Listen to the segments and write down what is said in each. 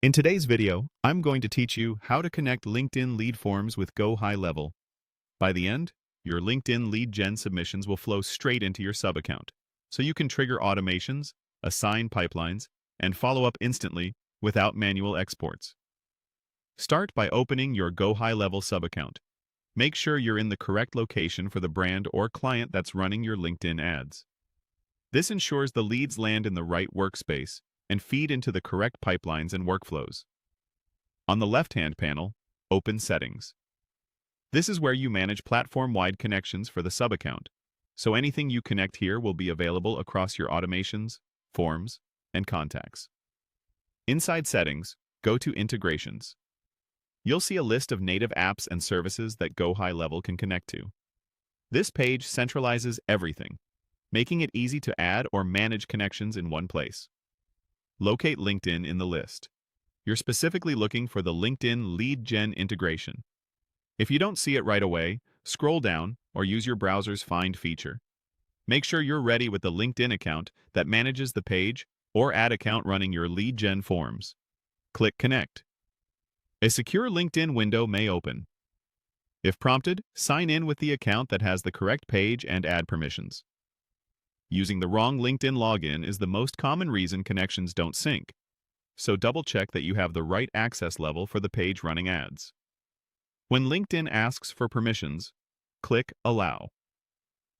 In today's video, I'm going to teach you how to connect LinkedIn lead forms with GoHighLevel. By the end, your LinkedIn lead gen submissions will flow straight into your sub-account, so you can trigger automations, assign pipelines, and follow up instantly without manual exports. Start by opening your GoHighLevel sub-account. Make sure you're in the correct location for the brand or client that's running your LinkedIn ads. This ensures the leads land in the right workspace and feed into the correct pipelines and workflows. On the left-hand panel, open Settings. This is where you manage platform-wide connections for the sub-account, so anything you connect here will be available across your automations, forms, and contacts. Inside Settings, go to Integrations. You'll see a list of native apps and services that GoHighLevel can connect to. This page centralizes everything, making it easy to add or manage connections in one place. Locate LinkedIn in the list. You're specifically looking for the LinkedIn Lead Gen integration. If you don't see it right away, scroll down or use your browser's Find feature. Make sure you're ready with the LinkedIn account that manages the page or ad account running your lead gen forms. Click Connect. A secure LinkedIn window may open. If prompted, sign in with the account that has the correct page and ad permissions. Using the wrong LinkedIn login is the most common reason connections don't sync, so double-check that you have the right access level for the page running ads. When LinkedIn asks for permissions, click Allow.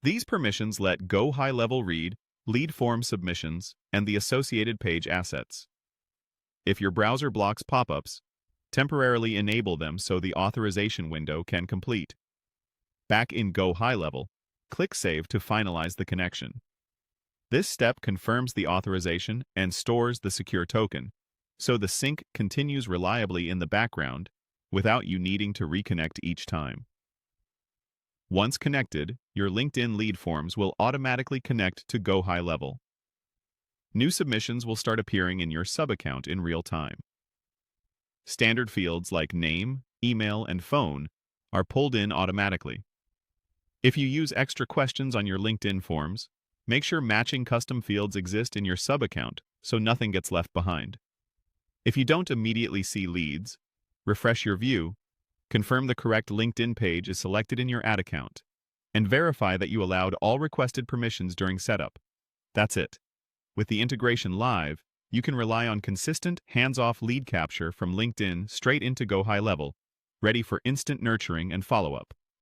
These permissions let GoHighLevel read lead form submissions and the associated page assets. If your browser blocks pop-ups, temporarily enable them so the authorization window can complete. Back in GoHighLevel, click Save to finalize the connection. This step confirms the authorization and stores the secure token, so the sync continues reliably in the background without you needing to reconnect each time. Once connected, your LinkedIn lead forms will automatically connect to GoHighLevel. New submissions will start appearing in your sub-account in real time. Standard fields like name, email, and phone are pulled in automatically. If you use extra questions on your LinkedIn forms, make sure matching custom fields exist in your sub-account so nothing gets left behind. If you don't immediately see leads, refresh your view, confirm the correct LinkedIn page is selected in your ad account, and verify that you allowed all requested permissions during setup. That's it. With the integration live, you can rely on consistent, hands-off lead capture from LinkedIn straight into GoHighLevel, ready for instant nurturing and follow-up.